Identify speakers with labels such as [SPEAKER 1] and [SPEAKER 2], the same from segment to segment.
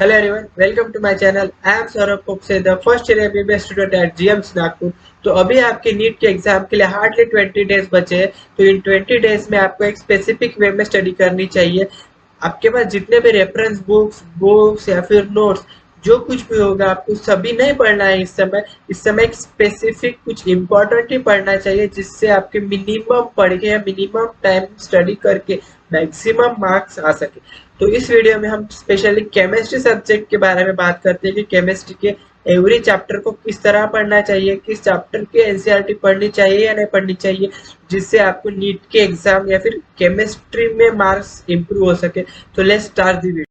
[SPEAKER 1] Hello everyone, welcome to my channel. I am Saurabh Popse, the first year MBBS student at GMS Nagpur. तो अभी आपके NEET के exam के लिए hardly 20 days बचे हैं। तो इन 20 डेज में आपको एक स्पेसिफिक वे में स्टडी करनी चाहिए। आपके पास जितने भी रेफरेंस बुक्स या फिर नोट्स जो कुछ भी होगा आपको सभी नहीं पढ़ना है इस समय एक स्पेसिफिक कुछ इम्पोर्टेंट ही पढ़ना चाहिए, जिससे आपके मिनिमम पढ़ के या मिनिमम टाइम स्टडी करके मैक्सिमम मार्क्स आ सके। तो इस वीडियो में हम स्पेशली केमिस्ट्री सब्जेक्ट के बारे में बात करते हैं कि केमिस्ट्री के एवरी चैप्टर को किस तरह पढ़ना चाहिए, किस चैप्टर के एनसीईआरटी पढ़नी चाहिए या नहीं पढ़नी चाहिए, जिससे आपको नीट के एग्जाम या फिर केमिस्ट्री में मार्क्स इंप्रूव हो सके। तो लेट्स स्टार्ट द वीडियो।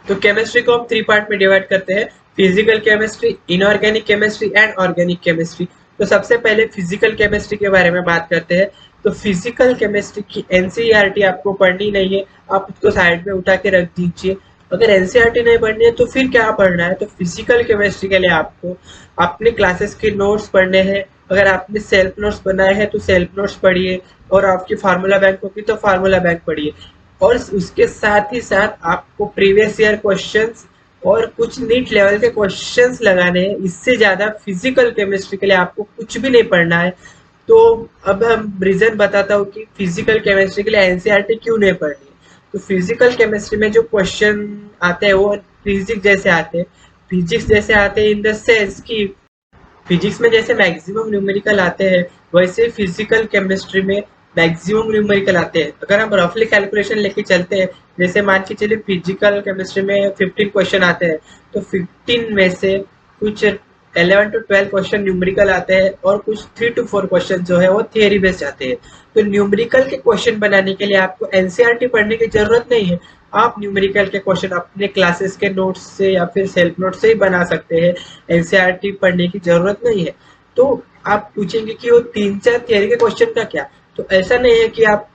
[SPEAKER 1] तो केमिस्ट्री को हम 3 पार्ट में डिवाइड करते हैं, physical chemistry, inorganic chemistry and organic chemistry. तो सबसे पहले फिजिकल केमिस्ट्री के बारे में बात करते हैं। तो फिजिकल केमिस्ट्री की एनसीईआरटी आपको पढ़नी नहीं है, आप उसको साइड में उठा के रख दीजिए। अगर एनसीईआरटी नहीं पढ़नी है तो फिर क्या पढ़ना है? तो फिजिकल केमिस्ट्री के लिए आपको अपने क्लासेस के नोट्स पढ़ने हैं। अगर आपने सेल्फ नोट्स बनाए हैं तो सेल्फ नोट्स पढ़िए, और आपकी फार्मूला बैंक होगी तो फार्मूला बैंक पढ़िए। और उसके साथ ही साथ आपको प्रीवियस ईयर क्वेश्चंस और कुछ नीट लेवल के क्वेश्चंस लगाने हैं। इससे ज्यादा फिजिकल केमिस्ट्री के लिए आपको कुछ भी नहीं पढ़ना है। तो अब हम रीजन बताता हूँ कि फिजिकल केमिस्ट्री के लिए एनसीईआरटी क्यों नहीं पढ़नी है। तो फिजिकल केमिस्ट्री में जो क्वेश्चन आते हैं वो फिजिक्स जैसे आते हैं इन द सेंस कि फिजिक्स में जैसे मैक्सिमम न्यूमेरिकल आते हैं, वैसे फिजिकल केमिस्ट्री में मैक्सिमम न्यूमेरिकल आते हैं। अगर हम रफली कैलकुलेशन लेके चलते हैं, जैसे मान के चलिए फिजिकल केमिस्ट्री में 15 क्वेश्चन आते हैं, तो 15 में से कुछ 11 to 12 क्वेश्चन न्यूमेरिकल आते हैं और कुछ 3 to 4 क्वेश्चन जो है वो थियरी बेस्ड आते हैं। तो न्यूमेरिकल के क्वेश्चन बनाने के लिए आपको एनसीईआरटी पढ़ने की जरूरत नहीं है। आप न्यूमेरिकल के क्वेश्चन अपने क्लासेस के नोट्स से या फिर सेल्फ नोट से ही बना सकते हैं, एनसीईआरटी पढ़ने की जरूरत नहीं है। तो आप पूछेंगे कि वो 3-4 थियरी के क्वेश्चन का क्या? तो ऐसा नहीं है कि आप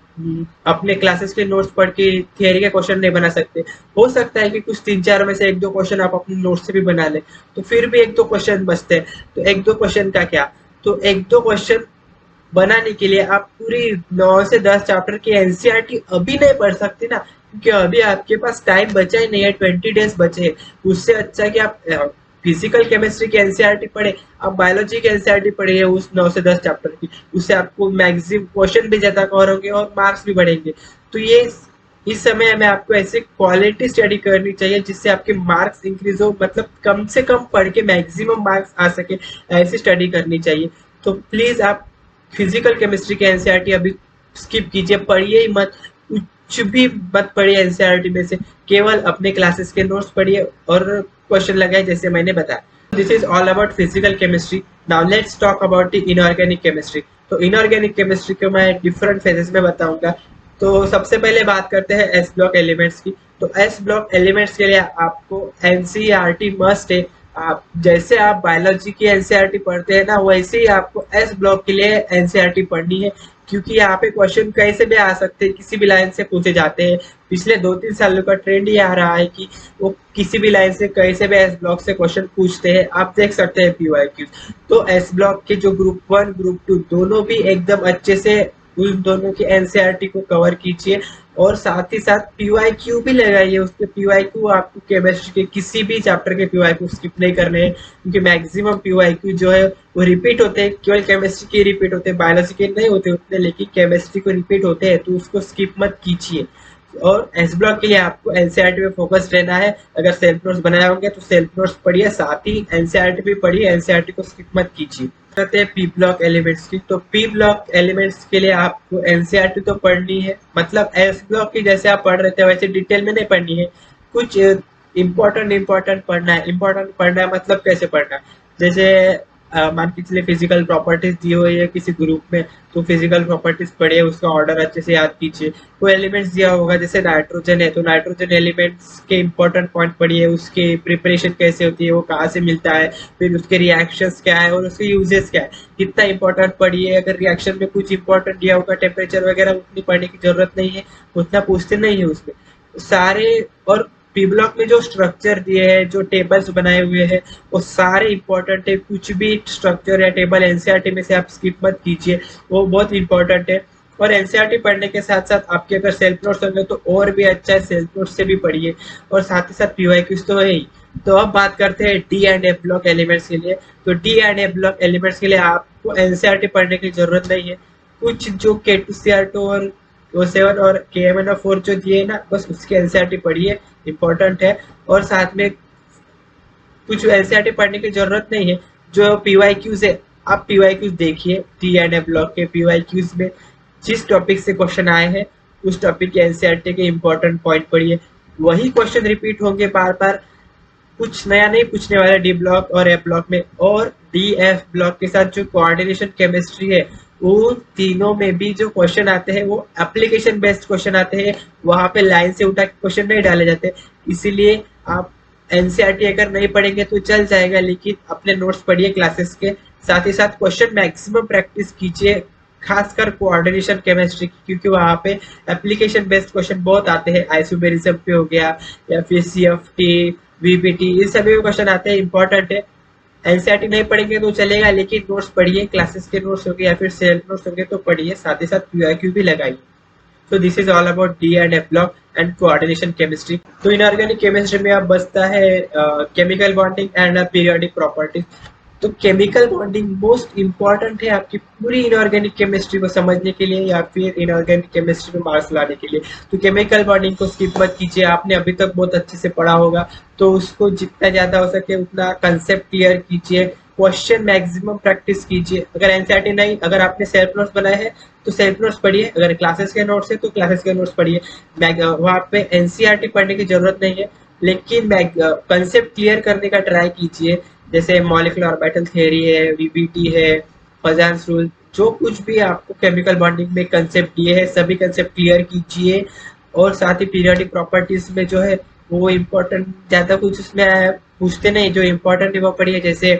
[SPEAKER 1] अपने क्लासेस के नोट्स पढ़ के थियरी के क्वेश्चन नहीं बना सकते। हो सकता है कि कुछ 3-4 में से 1-2 क्वेश्चन आप अपने नोट्स से भी बना ले, तो फिर भी 1-2 क्वेश्चन बचते हैं। तो 1-2 क्वेश्चन का क्या? तो 1-2 क्वेश्चन बनाने के लिए आप पूरी 9 से 10 चैप्टर की एनसीईआरटी अभी नहीं पढ़ सकते ना, क्योंकि अभी आपके पास टाइम बचा ही नहीं है, 20 डेज बचे हैं। उससे अच्छा कि आप फिजिकल केमिस्ट्री की एनसीईआरटी पढ़े, आप बायोलॉजी की एनसीईआरटी पढ़िए उस 9 से 10 चैप्टर की। उससे आपको मैक्सिमम क्वेश्चन भी ज्यादा कवर होंगे और मार्क्स भी बढ़ेंगे। तो ये इस समय में आपको ऐसे क्वालिटी स्टडी करनी चाहिए जिससे आपके मार्क्स इंक्रीज हो, मतलब कम से कम पढ़ के मैक्सिमम मार्क्स आ सके, ऐसी स्टडी करनी चाहिए। तो प्लीज आप फिजिकल केमिस्ट्री के एनसीईआरटी अभी स्किप कीजिए, पढ़िए ही मत, कुछ भी मत पढ़िए एनसीईआरटी में से। केवल अपने क्लासेस के नोट्स पढ़िए और क्वेश्चन लगाए जैसे मैंने बताया। This is all about physical chemistry. Now let's talk about the inorganic chemistry. तो इनऑर्गेनिक केमिस्ट्री को मैं डिफरेंट फेजेस में बताऊंगा। तो सबसे पहले बात करते हैं एस ब्लॉक एलिमेंट्स की। तो एस ब्लॉक एलिमेंट्स के लिए आपको एनसीईआरटी मस्ट है। आप जैसे आप बायोलॉजी की एनसीईआरटी पढ़ते हैं ना, वैसे ही आपको एस ब्लॉक के लिए एनसीईआरटी पढ़नी है, क्योंकि यहाँ पे क्वेश्चन कैसे भी आ सकते हैं, किसी भी लाइन से पूछे जाते हैं। पिछले 2-3 सालों का ट्रेंड ये आ रहा है कि वो किसी भी लाइन से कैसे भी एस ब्लॉक से क्वेश्चन पूछते हैं। आप देख सकते हैं पीवाईक्यू। तो एस ब्लॉक के जो ग्रुप 1 ग्रुप 2 दोनों भी एकदम अच्छे से उन दोनों की एनसीईआरटी को कवर कीजिए, और साथ ही साथ पीवाईक्यू भी लगाइए। उसके पीवाईक्यू आपको केमिस्ट्री के किसी भी चैप्टर के पीवाईक्यू स्किप नहीं करने हैं, क्योंकि मैक्सिमम पीवाईक्यू जो है वो रिपीट होते हैं। केवल केमिस्ट्री के रिपीट होते हैं, बायोलॉजी के नहीं होते उतने, लेकिन केमिस्ट्री को रिपीट होते हैं, तो उसको स्किप मत कीजिए। और एस ब्लॉक के लिए आपको एनसीईआरटी में फोकस रहना है। अगर सेल्फ नोट्स बनाए होंगे तो सेल्फ नोट्स पढ़िए, साथ ही एनसीईआरटी भी पढ़िए, एनसीईआरटी को स्किप मत कीजिए। करते हैं पी ब्लॉक एलिमेंट्स की। तो पी ब्लॉक एलिमेंट्स के लिए आपको एनसीईआरटी तो पढ़नी है, मतलब एस ब्लॉक की जैसे आप पढ़ रहे थे वैसे डिटेल में नहीं पढ़नी है। कुछ इम्पोर्टेंट पढ़ना है। इम्पोर्टेंट पढ़ना है मतलब कैसे पढ़ना है? जैसे मान के चलिए फिजिकल प्रॉपर्टीज दी हुई है किसी ग्रुप में, तो फिजिकल प्रॉपर्टीज पढ़िए, उसका ऑर्डर अच्छे से याद कीजिए। कोई एलिमेंट्स दिया होगा जैसे नाइट्रोजन है, तो नाइट्रोजन एलिमेंट्स के इंपॉर्टेंट पॉइंट पढ़िए, उसकी प्रिपरेशन कैसे होती है, वो कहाँ से मिलता है, फिर उसके रिएक्शंस क्या है और उसके यूजेस क्या है, कितना इंपॉर्टेंट पढ़िए। अगर रिएक्शन में कुछ इंपॉर्टेंट दिया होगा, टेम्परेचर वगैरह, उतनी पढ़ने की जरूरत नहीं है, उतना पूछते नहीं है उसमें सारे। और पी ब्लॉक में जो स्ट्रक्चर दिए हैं, जो टेबल्स बनाए हुए हैं, वो सारे इंपॉर्टेंट है। कुछ भी स्ट्रक्चर या टेबल एनसीईआरटी में से आप स्किप मत कीजिए, वो बहुत इंपॉर्टेंट है। और एनसीईआरटी पढ़ने के साथ साथ आपके अगर सेल्फ नोट्स होंगे तो और भी अच्छा है, सेल्फ नोट्स से भी पढ़िए और साथ ही साथ पीवाईक्यूज तो है ही। तो अब बात करते हैं D and F block elements के लिए। तो D and F block elements के लिए आपको एनसीईआरटी पढ़ने की जरूरत नहीं है। कुछ जो K2CR2 और O7 और KMNO4 जो दिए ना, बस उसकी एनसीईआरटी पढ़िए, इंपॉर्टेंट है। और साथ में कुछ एनसीईआरटी पढ़ने की जरूरत नहीं है। जो पीवाईक्यूज है, आप पीवाईक्यूज देखिए, टी एंड ए ब्लॉक के पीवाईक्यूज में जिस टॉपिक से क्वेश्चन आए हैं उस टॉपिक के एनसीईआरटी के इंपॉर्टेंट पॉइंट पढ़िए। वही क्वेश्चन रिपीट होंगे बार बार, कुछ नया नहीं पूछने वाला डी ब्लॉक और एफ ब्लॉक में। और डी एफ ब्लॉक के साथ जो कोऑर्डिनेशन केमिस्ट्री है, वो तीनों में भी जो क्वेश्चन आते हैं वो एप्लीकेशन बेस्ड क्वेश्चन आते हैं, वहां पे लाइन से उठा के क्वेश्चन नहीं डाले जाते। इसीलिए आप एनसीईआरटी अगर नहीं पढ़ेंगे तो चल जाएगा, लेकिन अपने नोट्स पढ़िए क्लासेस के, साथ ही साथ क्वेश्चन मैक्सिमम प्रैक्टिस कीजिए, खासकर कोऑर्डिनेशन केमिस्ट्री की, क्योंकि वहां पे एप्लीकेशन बेस्ड क्वेश्चन बहुत आते हैं। आइसोमेरिज्म पे हो गया या फिर सीएफटी, वीपीटी, इन सभी क्वेश्चन आते हैं, इंपॉर्टेंट है। एनसीईआरटी नहीं पढ़ेंगे तो चलेगा, लेकिन नोट्स पढ़िए, क्लासेस के नोट्स होंगे या फिर सेल्फ नोट्स होंगे तो पढ़िए, साथ ही साथ पीआईक्यू भी लगाइए। So this is all about D and F block and coordination chemistry. तो इनऑर्गेनिक केमिस्ट्री में अब बचता है chemical bonding and periodic properties. तो केमिकल बॉन्डिंग मोस्ट इंपॉर्टेंट है आपकी पूरी इनऑर्गेनिक केमिस्ट्री को समझने के लिए या फिर इनऑर्गेनिक केमिस्ट्री में मार्क्स लाने के लिए। तो केमिकल बॉन्डिंग को स्किप मत कीजिए, आपने अभी तक बहुत अच्छे से पढ़ा होगा, तो उसको जितना ज्यादा हो सके उतना कंसेप्ट क्लियर कीजिए, क्वेश्चन मैक्सिमम प्रैक्टिस कीजिए। अगर एनसीईआरटी नहीं, अगर आपने सेल्फ नोट्स बनाए हैं तो सेल्फ नोट्स पढ़िए, अगर क्लासेस के नोट्स है तो क्लासेस के नोट्स पढ़िए। वहाँ पे एनसीईआरटी पढ़ने की जरूरत नहीं है, लेकिन कंसेप्ट क्लियर करने का ट्राई कीजिए। जैसे मॉलिक्यूलर ऑर्बिटल थ्योरी है, वीबीटी है, फजान्स रूल, जो कुछ भी आपको केमिकल बॉन्डिंग में कंसेप्ट दिए हैं सभी कंसेप्ट क्लियर कीजिए। और साथ ही पीरियोडिक प्रॉपर्टीज में जो है वो इम्पोर्टेंट, ज्यादा कुछ उसमें पूछते नहीं, जो इम्पोर्टेंट है वो पढ़िए। जैसे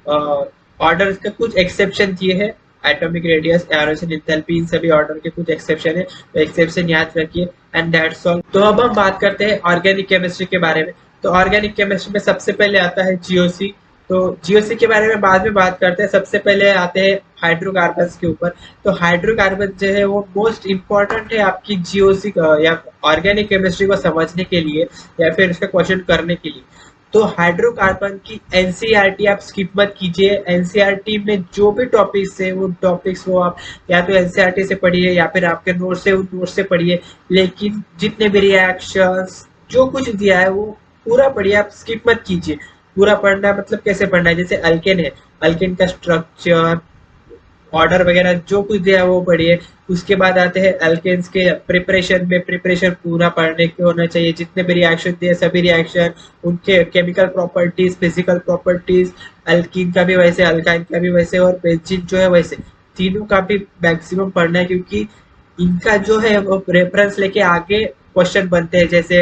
[SPEAKER 1] ऑर्डर का कुछ एक्सेप्शन दिए हैं, एटॉमिक रेडियस, एरोशन, एंथैल्पी, इन सभी ऑर्डर के कुछ एक्सेप्शन है, तो एक्सेप्शन याद रखिए एंड दैट्स ऑल। तो अब हम बात करते हैं ऑर्गेनिक केमिस्ट्री के बारे में। तो ऑर्गेनिक केमिस्ट्री में सबसे पहले आता है जीओसी। तो जीओसी के बारे में बाद में बात करते हैं, सबसे पहले आते हैं हाइड्रोकार्बन के ऊपर। तो हाइड्रोकार्बन जो है वो मोस्ट इंपॉर्टेंट है आपकी जीओसी या ऑर्गेनिक केमिस्ट्री को समझने के लिए या फिर उसका क्वेश्चन करने के लिए। तो हाइड्रोकार्बन की एनसीईआरटी आप स्किप मत कीजिए। एनसीईआरटी में जो भी टॉपिक्स है वो टॉपिक्स को आप या तो एनसीईआरटी से पढ़िए या फिर आपके नोट से उन नोट से पढ़िए, लेकिन जितने भी रिएक्शंस जो कुछ दिया है वो पूरा पढ़िए, आप स्किप मत कीजिए। पूरा पढ़ना है मतलब कैसे पढ़ना है, जैसे अल्केन है, अल्केन का स्ट्रक्चर, ऑर्डर वगैरह जो कुछ दिया है वो पढ़िए। उसके बाद आते हैं अल्केन्स के प्रिपरेशन में, प्रिपरेशन पूरा पढ़ने के होना चाहिए, जितने भी रिएक्शन दिए सभी रिएक्शन, उनके chemical properties, physical properties, alkyne का भी वैसे, अल्काइन का भी वैसे, और बेंजीन जो है वैसे, तीनों का भी मैक्सिमम पढ़ना है, क्योंकि इनका जो है वो रेफरेंस लेके आगे क्वेश्चन बनते हैं। जैसे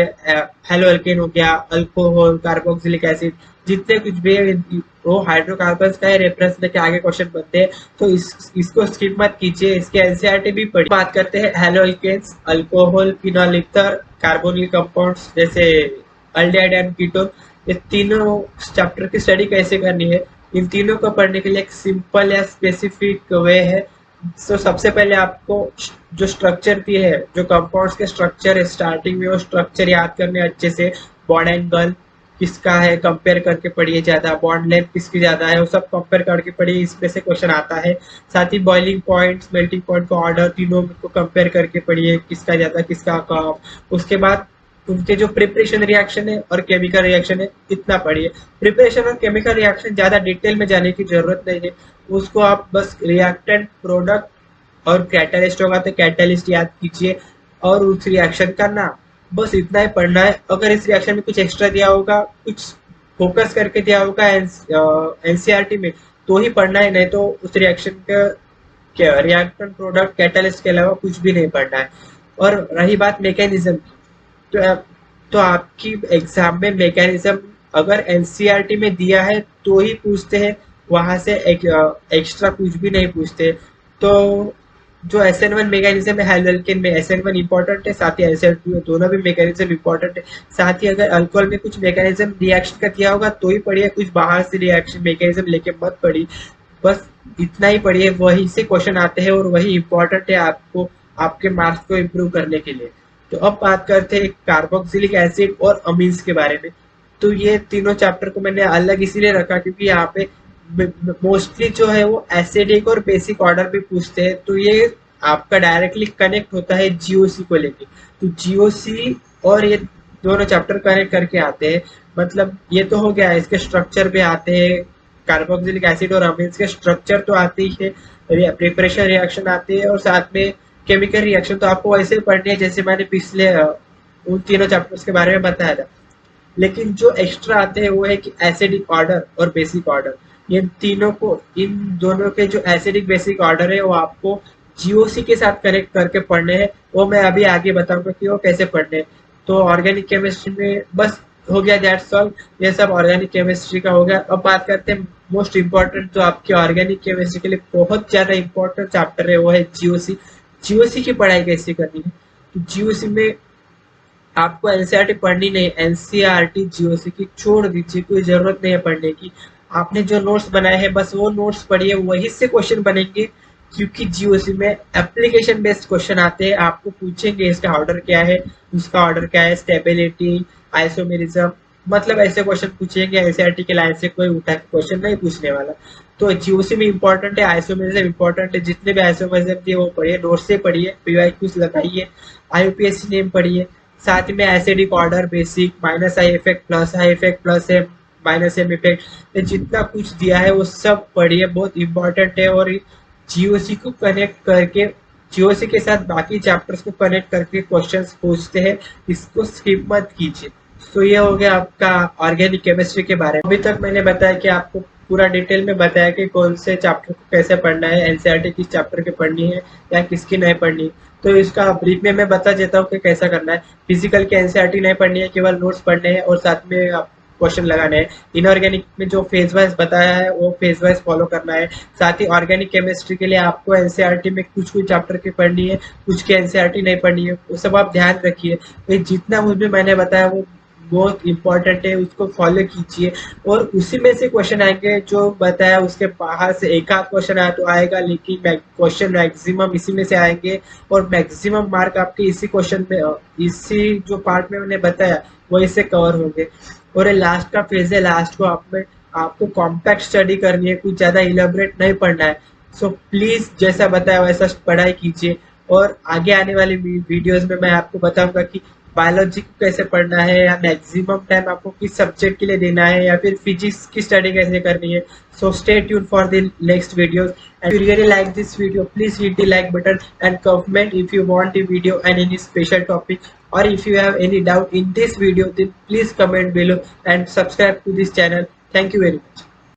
[SPEAKER 1] हेलो अल्केन हो गया, अल्कोहल, कार्बोक्सिलिक एसिड, जितने कुछ भी है वो हाइड्रोकार्बन्स का रेफरेंस लेके आगे क्वेश्चन बनते हैं। तो इसको स्किप मत कीजिए, इसके एनसीईआरटी भी पढ़िए। बात करते हैं haloalkanes, alcohol, phenol ether, carbonyl compounds जैसे अल्डिहाइड एंड कीटोन, ये तीनों चैप्टर की स्टडी कैसे करनी है, इन तीनों को पढ़ने के लिए एक सिंपल या स्पेसिफिक वे है। तो सबसे पहले आपको जो स्ट्रक्चर दिए है, जो कंपाउंड्स के स्ट्रक्चर है, स्टार्टिंग में वो स्ट्रक्चर याद करने अच्छे से। बॉन्ड एंगल किसका है कंपेयर करके पढ़िए, ज्यादा बॉन्ड लेंथ किसकी ज्यादा है वो सब कंपेयर करके पढ़िए, इसमें से क्वेश्चन आता है। साथ ही बॉइलिंग पॉइंट्स, मेल्टिंग पॉइंट का ऑर्डर, तीनों को कंपेयर करके पढ़िए, किसका ज्यादा किसका कम। उसके बाद उनके जो प्रिपरेशन रिएक्शन है और केमिकल रिएक्शन है, इतना पढ़िए। प्रिपरेशन और केमिकल रिएक्शन ज्यादा डिटेल में जाने की जरूरत नहीं है, उसको आप बस रिएक्टेंट, प्रोडक्ट और कैटलिस्ट होगा तो कैटलिस्ट याद कीजिए और उस रिएक्शन का नाम, बस इतना ही पढ़ना है। अगर इस रिएक्शन में कुछ एक्स्ट्रा दिया होगा, कुछ फोकस करके दिया होगा एनसीईआरटी में, तो ही पढ़ना है, नहीं तो उस रिएक्शन का रिएक्टेंट, प्रोडक्ट, कैटलिस्ट के अलावा कुछ भी नहीं पढ़ना है। और रही बात मैकेनिज्म की, तो आपकी एग्जाम में मैकेनिज्म अगर एनसीईआरटी में दिया है तो ही पूछते हैं, वहां से एक्स्ट्रा कुछ भी नहीं पूछते। तो जो SN1 मैकेनिज्म है हेलोअल्केन में, SN1 इंपॉर्टेंट है, साथ ही SN2 दोनों भी मैकेनिज्म इंपॉर्टेंट है। साथ ही अगर अल्कोहल में कुछ मैकेनिज्म रिएक्शन का दिया होगा तो ही पढ़िए, कुछ बाहर से रिएक्शन मैकेनिज्म लेके मत पढ़िए, बस इतना ही पढ़िए, वही से क्वेश्चन आते हैं और वही इंपॉर्टेंट है आपको आपके मार्क्स को इम्प्रूव करने के लिए। तो अब बात करते हैं कार्बोक्सिलिक एसिड और अमीन्स के बारे में। तो ये तीनों चैप्टर को मैंने अलग इसीलिए रखा क्योंकि यहाँ पे मोस्टली जो है वो एसिडिक और बेसिक ऑर्डर भी पूछते हैं, तो ये आपका डायरेक्टली कनेक्ट होता है जीओसी को लेके। तो जीओसी और ये दोनों चैप्टर कनेक्ट करके आते हैं। मतलब ये तो हो गया, इसके स्ट्रक्चर पे आते हैं, कार्बोक्सिलिक एसिड और अमीन्स के स्ट्रक्चर तो आते ही है, प्रिपरेशन रिएक्शन आती है और साथ में केमिकल रिएक्शन तो आपको वैसे ही पढ़नी है जैसे मैंने पिछले उन तीनों चैप्टर्स के बारे में बताया था। लेकिन जो एक्स्ट्रा आते हैं वो है कि एसिडिक ऑर्डर और बेसिक ऑर्डर। ये तीनों को, इन दोनों के जो एसिडिक बेसिक ऑर्डर है वो आपको जीओसी के साथ कनेक्ट करके पढ़ने हैं। वो मैं अभी आगे बताऊंगा कि वो कैसे पढ़ने हैं। तो ऑर्गेनिक केमिस्ट्री में बस हो गया, दैट्स ऑल। ये सब ऑर्गेनिक केमिस्ट्री का हो गया। अब बात करते हैं मोस्ट इम्पोर्टेंट जो आपके ऑर्गेनिक केमिस्ट्री के लिए बहुत ज्यादा इंपॉर्टेंट चैप्टर है, वो है जीओसी। जीओसी की पढ़ाई कैसे करनी है? तो जीओसी में आपको एनसीईआरटी पढ़नी नहीं, एनसीईआरटी जीओसी की छोड़ दीजिए, कोई जरूरत नहीं है पढ़ने की। आपने जो नोट्स बनाए हैं बस वो नोट्स पढ़िए, वही से क्वेश्चन बनेंगे। क्योंकि जीओसी में एप्लीकेशन बेस्ड क्वेश्चन आते हैं, आपको पूछेंगे इसका ऑर्डर क्या है, उसका ऑर्डर क्या है, स्टेबिलिटी, आइसोमेरिज्म, मतलब ऐसे क्वेश्चन पूछेंगे। एनसीईआरटी के लाइन से कोई उठा के क्वेश्चन नहीं पूछने वाला। तो जीओसी में इंपॉर्टेंट है, आइसोमेरिज्म इंपॉर्टेंट है, जितने भी आइसोमेरिज्म थे वो पढ़िए, नोट्स से पढ़िए, पीवाईक्यूज लगाइए, आईयूपीएससी नेम पढ़िए। साथ में acidic order, basic, minus I effect, plus I effect, plus M, minus M effect, जितना कुछ दिया है वो सब पढ़िए, बहुत इंपॉर्टेंट है। और जीओसी को कनेक्ट करके, जीओसी के साथ बाकी चैप्टर्स को कनेक्ट करके क्वेश्चंस पूछते हैं, इसको स्किप मत कीजिए। तो ये हो गया आपका ऑर्गेनिक केमिस्ट्री के बारे में। अभी तक मैंने बताया कि आपको पूरा डिटेल में बताया कि कौन से चैप्टर को कैसे पढ़ना है, एनसीईआरटी किस चैप्टर की पढ़नी है या किसकी नहीं पढ़नी। तो इसका ब्रीफ में मैं बता देता हूँ कि कैसा करना है। फिजिकल की एनसीईआरटी नहीं पढ़नी है, केवल नोट्स पढ़ने हैं और साथ में आप क्वेश्चन लगाने हैं। इनऑर्गेनिक में जो फेज वाइज बताया है वो फेज वाइज फॉलो करना है। साथ ही ऑर्गेनिक केमिस्ट्री के लिए आपको एनसीईआरटी में कुछ कुछ चैप्टर की पढ़नी है, कुछ की एनसीईआरटी नहीं पढ़नी है, वो सब आप ध्यान रखिए। तो जितना मुझे मैंने बताया वो बहुत इंपॉर्टेंट है, उसको फॉलो कीजिए। और उसी में से क्वेश्चन आएंगे जो बताया, उसके बाहर से एक आध क्वेश्चन आया तो आएगा, लेकिन क्वेश्चन मैक्सिमम इसी में से आएंगे और मैक्सिमम मार्क आपके इसी क्वेश्चन में, इसी जो पार्ट में मैंने बताया वो इससे कवर होंगे। और ये लास्ट का फेज है, लास्ट को आपको कॉम्पैक्ट स्टडी करनी है, कुछ ज्यादा इलेबोरेट नहीं पढ़ना है। सो प्लीज जैसा बताया वैसा पढ़ाई कीजिए। और आगे आने वाली वीडियोस में मैं आपको बताऊंगा कि बायोलॉजी को कैसे पढ़ना है, या मैक्सिमम टाइम आपको किस सब्जेक्ट के लिए देना है, या फिर फिजिक्स की स्टडी कैसे करनी है। So stay tune for the next videos. And if you really like this video, please hit the like button and comment if you want a video and any special topic, or if you have any doubt in this video then please comment below and subscribe to this channel. Thank you very much.